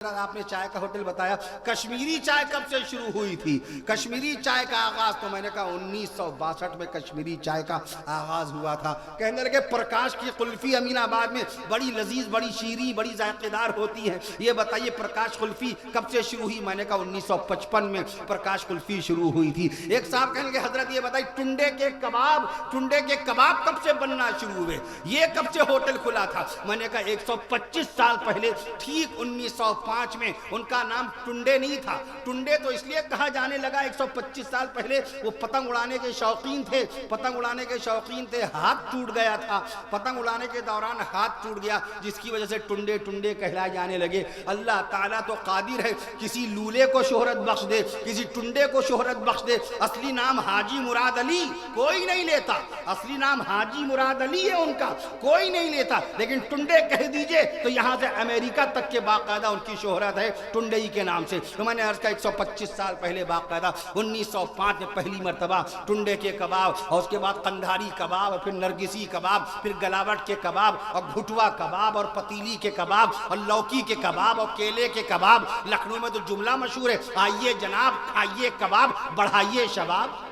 آپ نے چائے کا ہوٹل بتایا، کشمیری چائے کب سے شروع ہوئی تھی؟ کشمیری چائے کا آغاز تو میں نے کہا 1962 میں کشمیری چائے کا آغاز ہوا تھا۔ کہنے لگے پرکاش کی قلفی امین آباد میں بڑی لذیذ، بڑی شیریں، بڑی ذائقہ دار ہوتی ہے، یہ بتائیے پرکاش قلفی کب سے شروع ہوئی؟ میں نے کہا 1955 میں پرکاش قلفی شروع ہوئی تھی۔ ایک صاحب کہنے لگے حضرت یہ بتائیے ٹنڈے کے کباب کب سے بننا شروع ہوئے؟ یہ کب سے ہوٹل کھلا تھا؟ میں نے کہا 125 سال پہلے، ٹھیک 1905 میں۔ ان کا نام ٹنڈے نہیں تھا، ٹنڈے تو اس لیے کہا جانے لگا 125 سال پہلے وہ پتنگ اڑانے کے شوقین تھے، ہاتھ ٹوٹ گیا تھا، پتنگ اڑانے کے دوران ہاتھ ٹوٹ گیا، جس کی وجہ سے ٹنڈے ٹنڈے کہلائے جانے لگے۔ اللہ تعالیٰ تو قادر ہے، کسی لولے کو شہرت بخش دے، کسی ٹنڈے کو شہرت بخش دے۔ اصلی نام حاجی مراد علی کوئی نہیں لیتا، اصلی نام حاجی مراد علی ہے ان کا، کوئی نہیں لیتا، لیکن ٹنڈے کہہ دیجئے تو یہاں سے امریکہ تک کے باقاعدہ ان کی شہرت ہے ٹنڈئی کے نام سے۔ تو میں نے عرض کہا 125 سال پہلے باقاعدہ 1905 میں پہلی مرتبہ ٹنڈے کے کباب، اور اس کے بعد قندھاری کباب، اور پھر نرگسی کباب، پھر گلاوٹ کے کباب، اور گھٹوا کباب، اور پتیلی کے کباب، اور لوکی کے کباب، اور کیلے کے کباب۔ لکھنؤ میں تو جملہ مشہور ہے، آئیے جناب کھائیے کباب بڑھائیے شباب۔